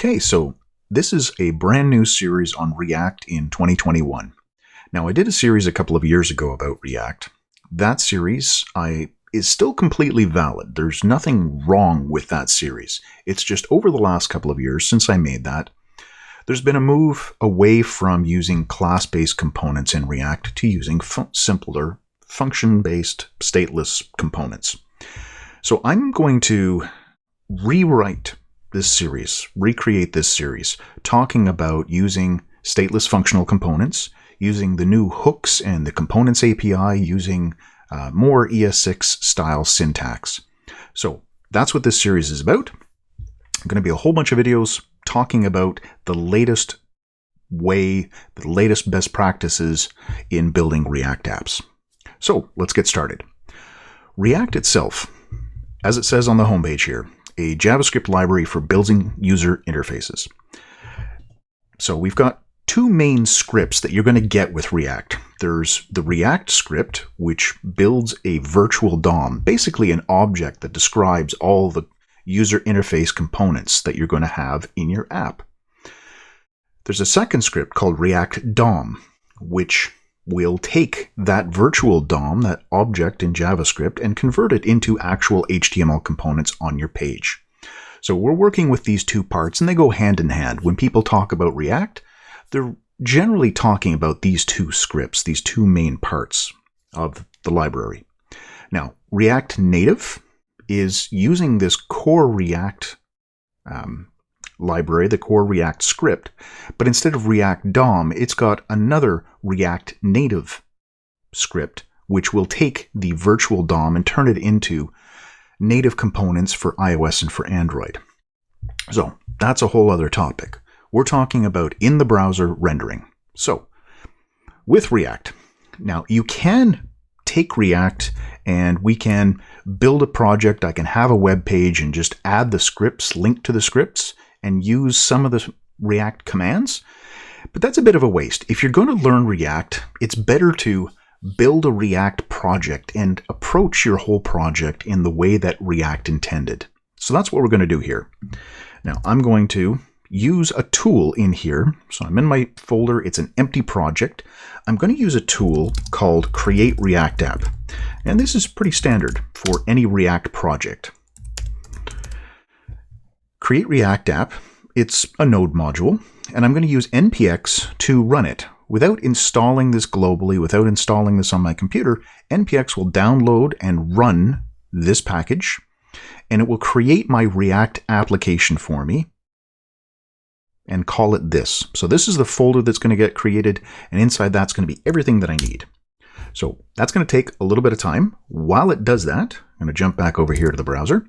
Okay, so this is a brand new series on React in 2021. Now, I did a series a couple of years ago about React. That series is still completely valid. There's nothing wrong with that series. It's just over the last couple of years since I made that, there's been a move away from using class-based components in React to using simpler function-based stateless components. So I'm going to rewrite this series, recreate this series, talking about using stateless functional components, using the new hooks and the components API, using more ES6 style syntax. So that's what this series is about. Going to be a whole bunch of videos talking about the latest way, the latest best practices in building React apps. So let's get started. React itself, as it says on the homepage here, a JavaScript library for building user interfaces. So we've got two main scripts that you're going to get with React. There's the React script, which builds a virtual DOM, basically an object that describes all the user interface components that you're going to have in your app. There's a second script called React DOM, which will take that virtual DOM, that object in JavaScript, and convert it into actual HTML components on your page. So we're working with these two parts, and they go hand in hand. When people talk about React, they're generally talking about these two scripts, these two main parts of the library. Now, React Native is using this core React library, the core React script, but instead of React DOM, it's got another React Native script, which will take the virtual DOM and turn it into native components for iOS and for Android. So that's a whole other topic. We're talking about in the browser rendering. So with React, now you can take React and we can build a project. I can have a web page and just add the scripts, link to the scripts, and use some of the React commands. But that's a bit of a waste. If you're going to learn React, it's better to build a React project and approach your whole project in the way that React intended. So that's what we're going to do here. Now I'm going to use a tool in here. So I'm in my folder. It's an empty project. I'm going to use a tool called Create React App. And this is pretty standard for any React project. Create React App, it's a node module, and I'm going to use npx to run it. Without installing this globally, without installing this on my computer, npx will download and run this package, and it will create my React application for me and call it this. So this is the folder that's going to get created, and inside that's going to be everything that I need. So that's going to take a little bit of time. While it does that, I'm going to jump back over here to the browser.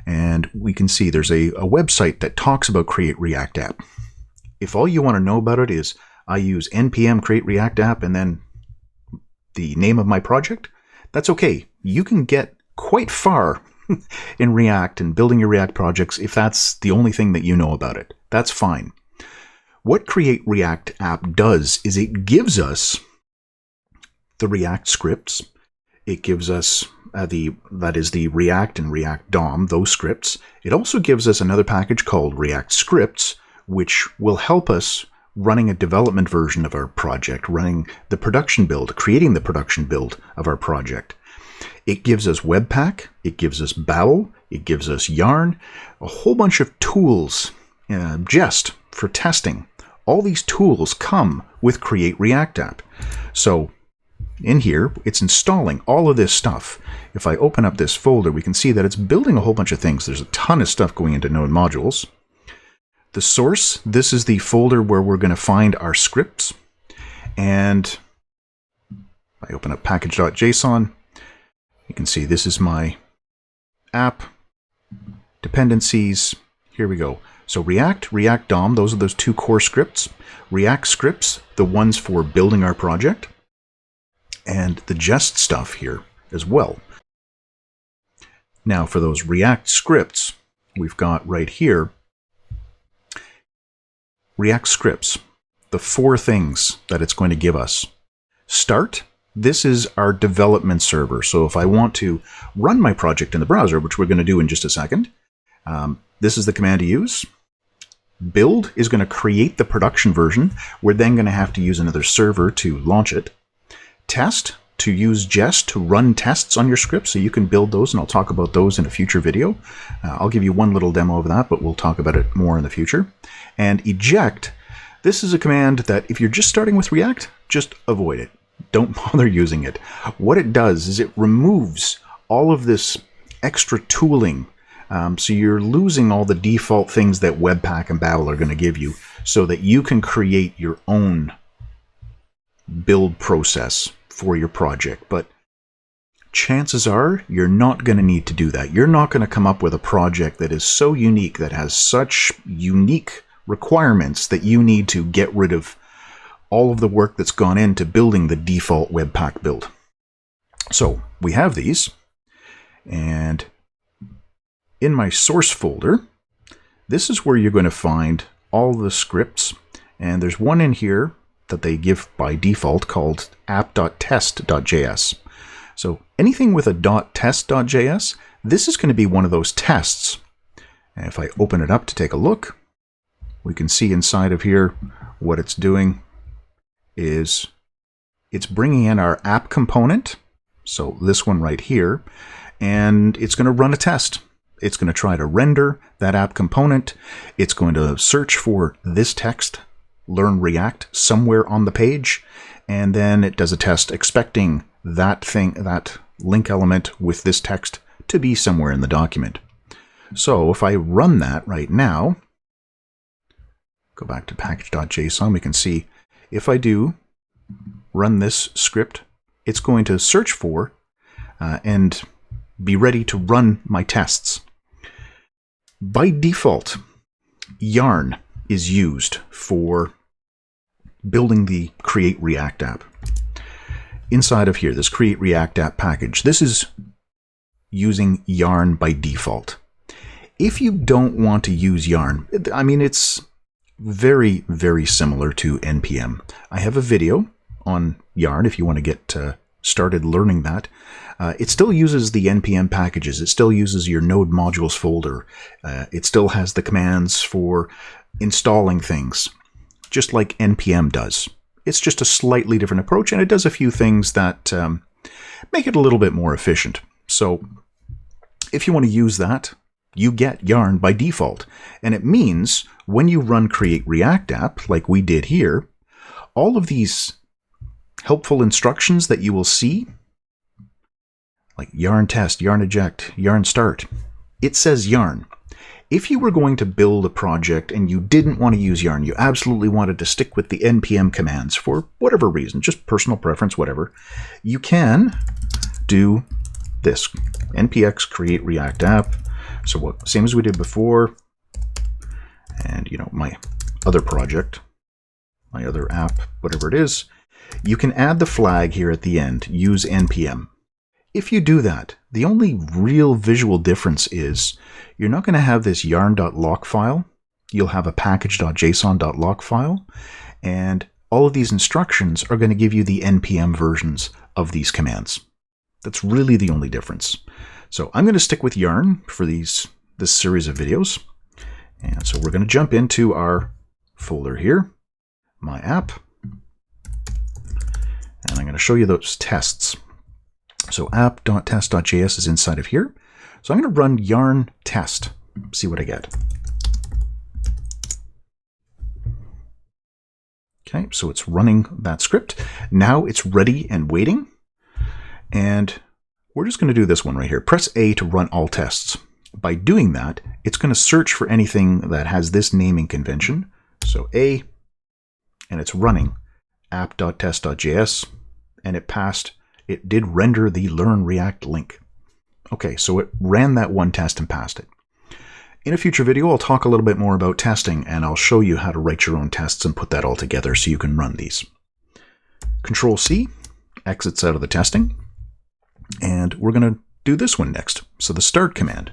And we can see there's a website that talks about Create React App. If all you want to know about it is I use npm create react app and then the name of my project, that's okay. You can get quite far in React and building your React projects if that's the only thing that you know about it. That's fine. What Create React App does is it gives us the React scripts. It gives us that is the React and React DOM, those scripts. It also gives us another package called React Scripts, which will help us running a development version of our project, running the production build, creating the production build of our project. It gives us Webpack, it gives us Babel, it gives us Yarn, a whole bunch of tools, Jest for testing. All these tools come with Create React App. So in here, it's installing all of this stuff. If I open up this folder, we can see that it's building a whole bunch of things. There's a ton of stuff going into node modules. The source, this is the folder where we're going to find our scripts. And I open up package.json. You can see this is my app, dependencies. Here we go. So React, React DOM, those are those two core scripts. React scripts, the ones for building our project. And the Jest stuff here as well. Now for those React scripts, we've got right here, React scripts, the four things that it's going to give us. Start, this is our development server. So if I want to run my project in the browser, which we're going to do in just a second, this is the command to use. Build is going to create the production version. We're then going to have to use another server to launch it. Test, to use jest to run tests on your script, so you can build those, and I'll talk about those in a future video. I'll give you one little demo of that, but we'll talk about it more in the future. And eject, this is a command that if you're just starting with React, just avoid it. Don't bother using it. What it does is it removes all of this extra tooling, so you're losing all the default things that Webpack and Babel are going to give you, so that you can create your own build process for your project. But chances are you're not going to need to do that. You're not going to come up with a project that is so unique, that has such unique requirements, that you need to get rid of all of the work that's gone into building the default Webpack build. So we have these, and in my source folder, this is where you're going to find all the scripts, and there's one in here that they give by default called app.test.js. So anything with a .test.js, this is going to be one of those tests. And if I open it up to take a look, we can see inside of here what it's doing is it's bringing in our app component, so this one right here, and it's going to run a test. It's going to try to render that app component. It's going to search for this text, learn React, somewhere on the page, and then it does a test expecting that link element with this text to be somewhere in the document. So if I run that right now, go back to package.json, we can see if I do run this script, it's going to search for and be ready to run my tests. By default, Yarn is used for building the Create React app. Inside of here, this Create React app package, this is using Yarn by default. If you don't want to use Yarn, I mean, it's very, very similar to NPM. I have a video on Yarn if you want to get started learning that. It still uses the NPM packages. It still uses your node modules folder. It still has the commands for installing things, just like NPM does. It's just a slightly different approach, and it does a few things that make it a little bit more efficient. So if you want to use that, you get Yarn by default. And it means when you run Create React App, like we did here, all of these helpful instructions that you will see, like yarn test, yarn eject, yarn start, it says Yarn. If you were going to build a project and you didn't want to use Yarn, you absolutely wanted to stick with the NPM commands for whatever reason, just personal preference, whatever, you can do this, npx create react app. So what, same as we did before, and my other project, my other app, whatever it is, you can add the flag here at the end, use npm. If you do that, the only real visual difference is you're not going to have this yarn.lock file. You'll have a package.json.lock file, and all of these instructions are going to give you the npm versions of these commands. That's really the only difference. So I'm going to stick with Yarn for this series of videos. And so we're going to jump into our folder here, my app, and I'm going to show you those tests. So app.test.js is inside of here. So I'm going to run yarn test, see what I get. Okay, so it's running that script. Now it's ready and waiting. And we're just going to do this one right here. Press A to run all tests. By doing that, it's going to search for anything that has this naming convention. So A, and it's running app.test.js, and it did render the learn React link. Okay, so it ran that one test and passed it. In a future video, I'll talk a little bit more about testing, and I'll show you how to write your own tests and put that all together so you can run these. Control C exits out of the testing, and we're going to do this one next. So the start command,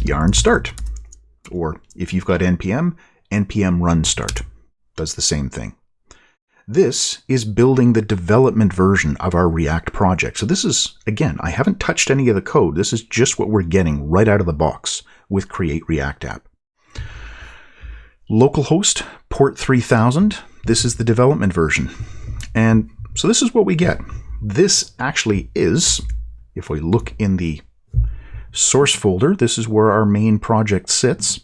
yarn start, or if you've got npm run start, does the same thing. This is building the development version of our React project. So this is, again, I haven't touched any of the code. This is just what we're getting right out of the box with Create React App. Localhost port 3000. This is the development version. And so this is what we get. This actually is, if we look in the source folder, this is where our main project sits.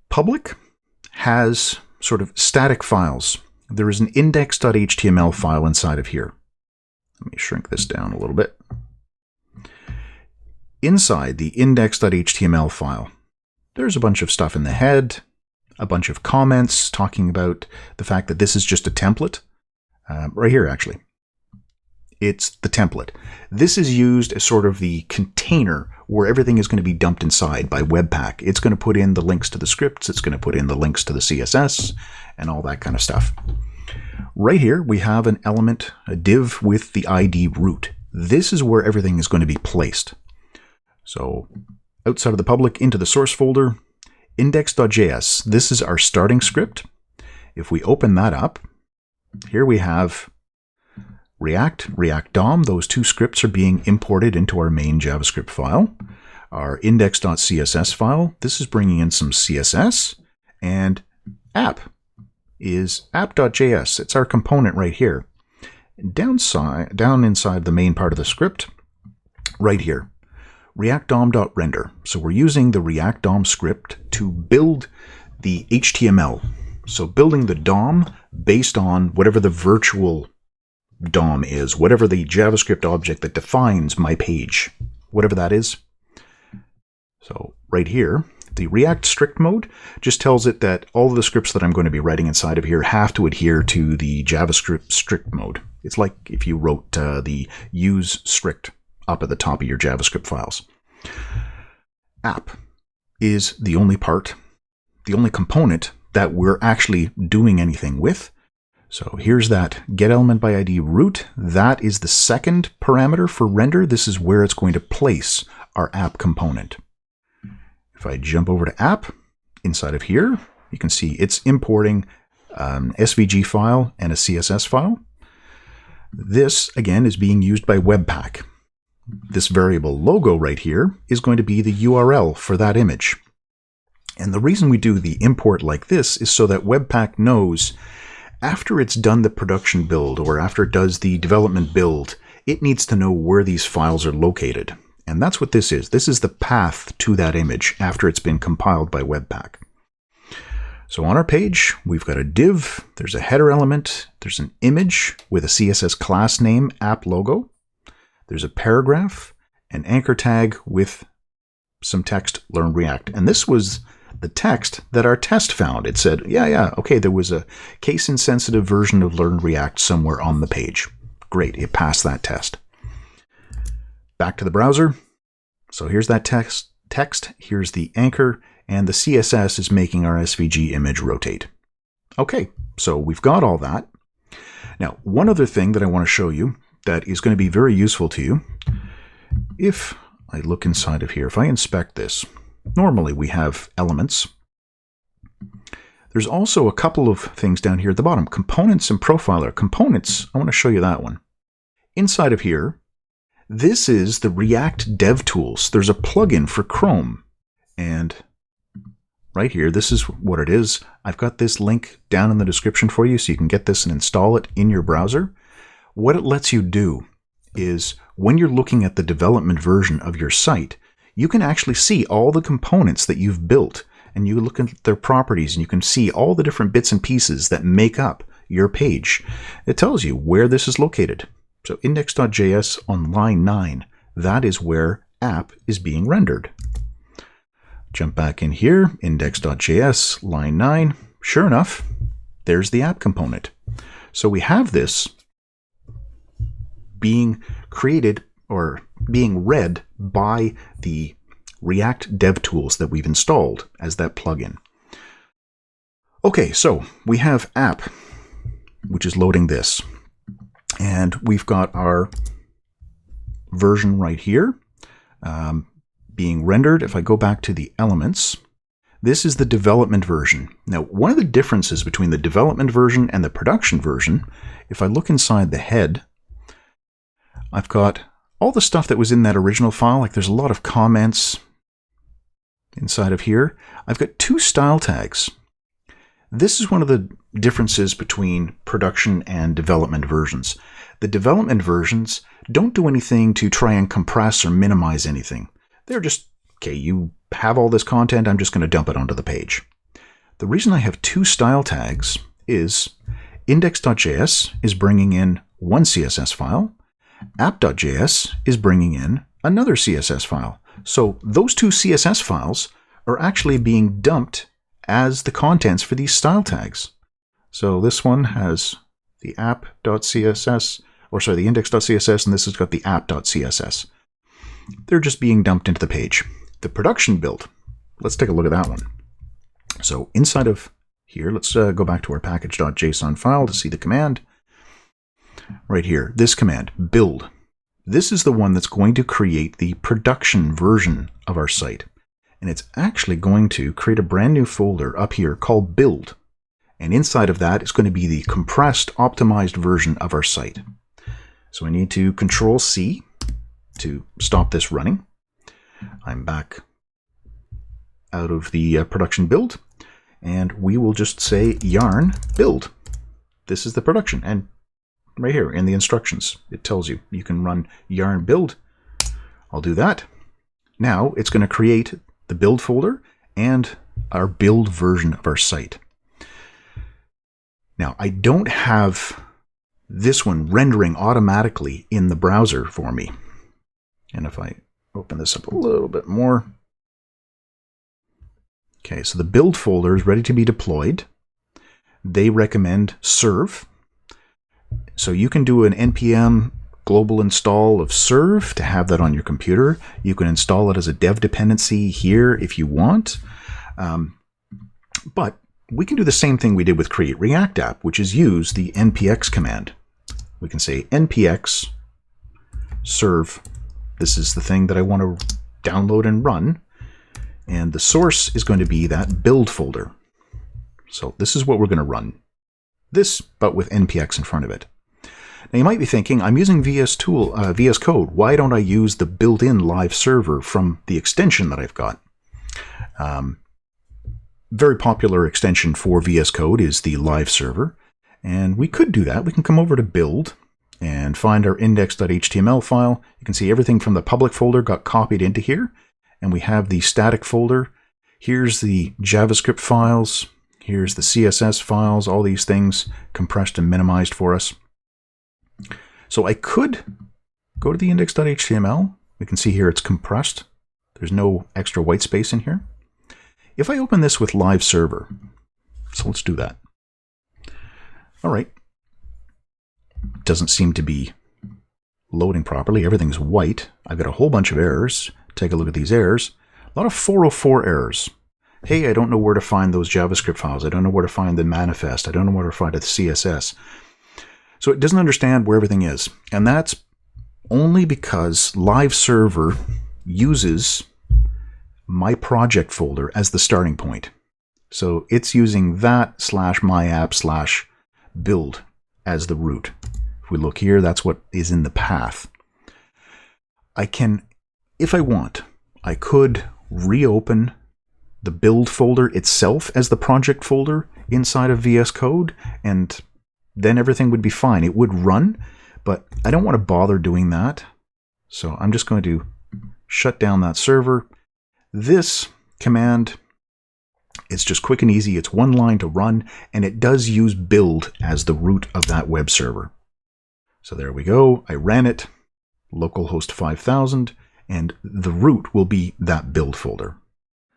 Public has sort of static files. There is an index.html file inside of here. Let me shrink this down a little bit. Inside the index.html file, there's a bunch of stuff in the head, a bunch of comments talking about the fact that this is just a template. Right here, actually. It's the template. This is used as sort of the container where everything is going to be dumped inside by Webpack. It's going to put in the links to the scripts, it's going to put in the links to the CSS, and all that kind of stuff. Right here, we have an element, a div with the ID root. This is where everything is going to be placed. So outside of the public, into the source folder, index.js. This is our starting script. If we open that up, here we have React, React DOM. Those two scripts are being imported into our main JavaScript file. Our index.css file, this is bringing in some CSS. And app is app.js. It's our component right here. Down inside the main part of the script, right here, React DOM.render. So we're using the React DOM script to build the HTML. So building the DOM based on whatever the virtual DOM is, whatever the JavaScript object that defines my page, whatever that is. So right here, the React strict mode just tells it that all of the scripts that I'm going to be writing inside of here have to adhere to the JavaScript strict mode. It's like if you wrote the use strict up at the top of your JavaScript files. App is the only part, the only component that we're actually doing anything with. So here's that getElementById root. That is the second parameter for render. This is where it's going to place our app component. If I jump over to app, inside of here, you can see it's importing an SVG file and a CSS file. This, again, is being used by Webpack. This variable logo right here is going to be the URL for that image. And the reason we do the import like this is so that Webpack knows after it's done the production build or after it does the development build, it needs to know where these files are located. And that's what this is. This is the path to that image after it's been compiled by Webpack. So on our page, we've got a div, there's a header element, there's an image with a CSS class name, app logo. There's a paragraph, an anchor tag with some text, learn React. And this was the text that our test found. It said, okay, there was a case-insensitive version of learn React somewhere on the page. Great, it passed that test. Back to the browser. So here's that text, here's the anchor, and the CSS is making our SVG image rotate. Okay, so we've got all that. Now, one other thing that I want to show you that is going to be very useful to you. If I look inside of here, if I inspect this, normally we have elements. There's also a couple of things down here at the bottom, components and profiler. Components, I want to show you that one. Inside of here, this is the React Dev Tools. There's a plugin for Chrome. And right here, this is what it is. I've got this link down in the description for you so you can get this and install it in your browser. What it lets you do is when you're looking at the development version of your site, you can actually see all the components that you've built, and you look at their properties and you can see all the different bits and pieces that make up your page. It tells you where this is located. So index.js on line 9, that is where app is being rendered. Jump back in here, index.js, line 9. Sure enough, there's the app component. So we have this being created or being read by the React Dev Tools that we've installed as that plugin. Okay, so we have app, which is loading this. And we've got our version right here being rendered. If I go back to the elements, this is the development version. Now, one of the differences between the development version and the production version, if I look inside the head, I've got all the stuff that was in that original file. Like there's a lot of comments, inside of here, I've got two style tags. This is one of the differences between production and development versions. The development versions don't do anything to try and compress or minimize anything. They're just, okay, you have all this content, I'm just going to dump it onto the page. The reason I have two style tags is index.js is bringing in one CSS file, app.js is bringing in another CSS file. So those two CSS files are actually being dumped as the contents for these style tags. So this one has the app.css, or sorry, the index.css, and this has got the app.css. They're just being dumped into the page. The production build, let's take a look at that one. So inside of here, let's go back to our package.json file to see the command. Right here, this command, build. This is the one that's going to create the production version of our site. And it's actually going to create a brand new folder up here called build. And inside of that is going to be the compressed, optimized version of our site. So I need to Control C to stop this running. I'm back out of the production build, and we will just say yarn build. This is the production, and right here in the instructions, it tells you you can run yarn build. I'll do that. Now it's going to create the build folder and our build version of our site. Now, I don't have this one rendering automatically in the browser for me. And if I open this up a little bit more. Okay, so the build folder is ready to be deployed. They recommend serve. So you can do an npm global install of serve to have that on your computer. You can install it as a dev dependency here if you want. But we can do the same thing we did with create React app, which is use the npx command. We can say npx serve. This is the thing that I want to download and run. And the source is going to be that build folder. So this is what we're going to run. This, but with npx in front of it. Now you might be thinking, I'm using VS Code. Why don't I use the built-in live server from the extension that I've got? Very popular extension for VS Code is the live server. And we could do that. We can come over to build and find our index.html file. You can see everything from the public folder got copied into here. And we have the static folder. Here's the JavaScript files. Here's the CSS files, all these things compressed and minimized for us. So I could go to the index.html. We can see here it's compressed. There's no extra white space in here. If I open this with live server, so let's do that. All right. Doesn't seem to be loading properly. Everything's white. I've got a whole bunch of errors. Take a look at these errors. A lot of 404 errors. Hey, I don't know where to find those JavaScript files. I don't know where to find the manifest. I don't know where to find the CSS. So it doesn't understand where everything is. And that's only because live server uses my project folder as the starting point. So it's using that /myapp/build as the root. If we look here, that's what is in the path. I can, if I want, I could reopen the build folder itself as the project folder inside of VS Code, and then everything would be fine. It would run, but I don't want to bother doing that. So I'm just going to shut down that server. This command, it's just quick and easy. It's one line to run, and it does use build as the root of that web server. So there we go. I ran it, localhost 5000, and the root will be that build folder.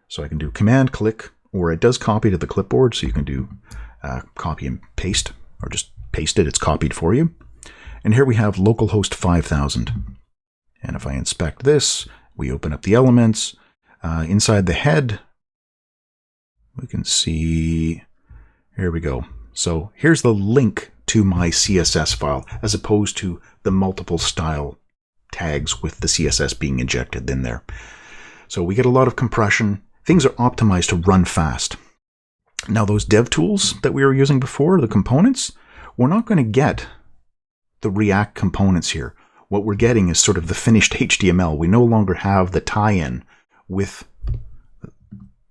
So I can do command click, or it does copy to the clipboard, so you can do copy and paste, or just paste it, it's copied for you. And here we have localhost 5000. And if I inspect this, we open up the elements. Inside the head, we can see, here we go. So here's the link to my CSS file, as opposed to the multiple style tags with the CSS being injected in there. So we get a lot of compression. Things are optimized to run fast. Now those dev tools that we were using before, the components, we're not going to get the React components here. What we're getting is sort of the finished HTML. We no longer have the tie-in with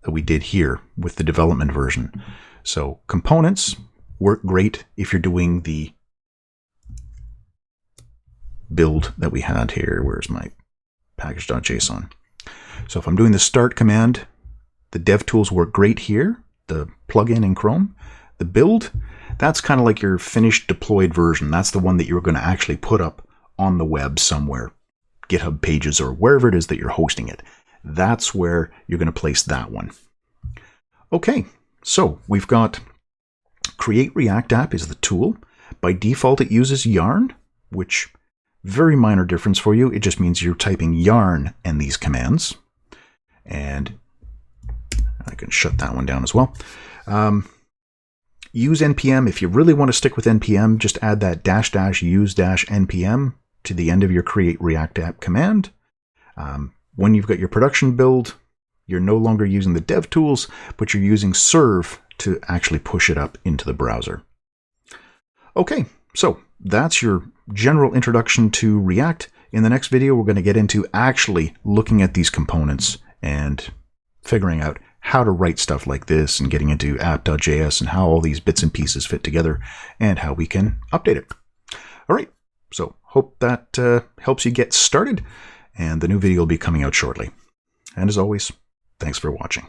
that we did here with the development version. So components work great if you're doing the build that we had here. Where's my package.json? So if I'm doing the start command, the dev tools work great here, the plugin in Chrome. The build, that's kind of like your finished deployed version. That's the one that you're going to actually put up on the web somewhere, GitHub pages or wherever it is that you're hosting it. That's where you're going to place that one. Okay, so we've got Create React App is the tool. By default, it uses Yarn, which very minor difference for you. It just means you're typing yarn and these commands. And I can shut that one down as well. Use npm. If you really want to stick with npm, just add that --use -npm to the end of your Create React App command. When you've got your production build, you're no longer using the dev tools, but you're using serve to actually push it up into the browser. Okay, so that's your general introduction to React. In the next video, we're going to get into actually looking at these components and figuring out how to write stuff like this and getting into app.js and how all these bits and pieces fit together and how we can update it. All right, so hope that helps you get started, and the new video will be coming out shortly. And as always, thanks for watching.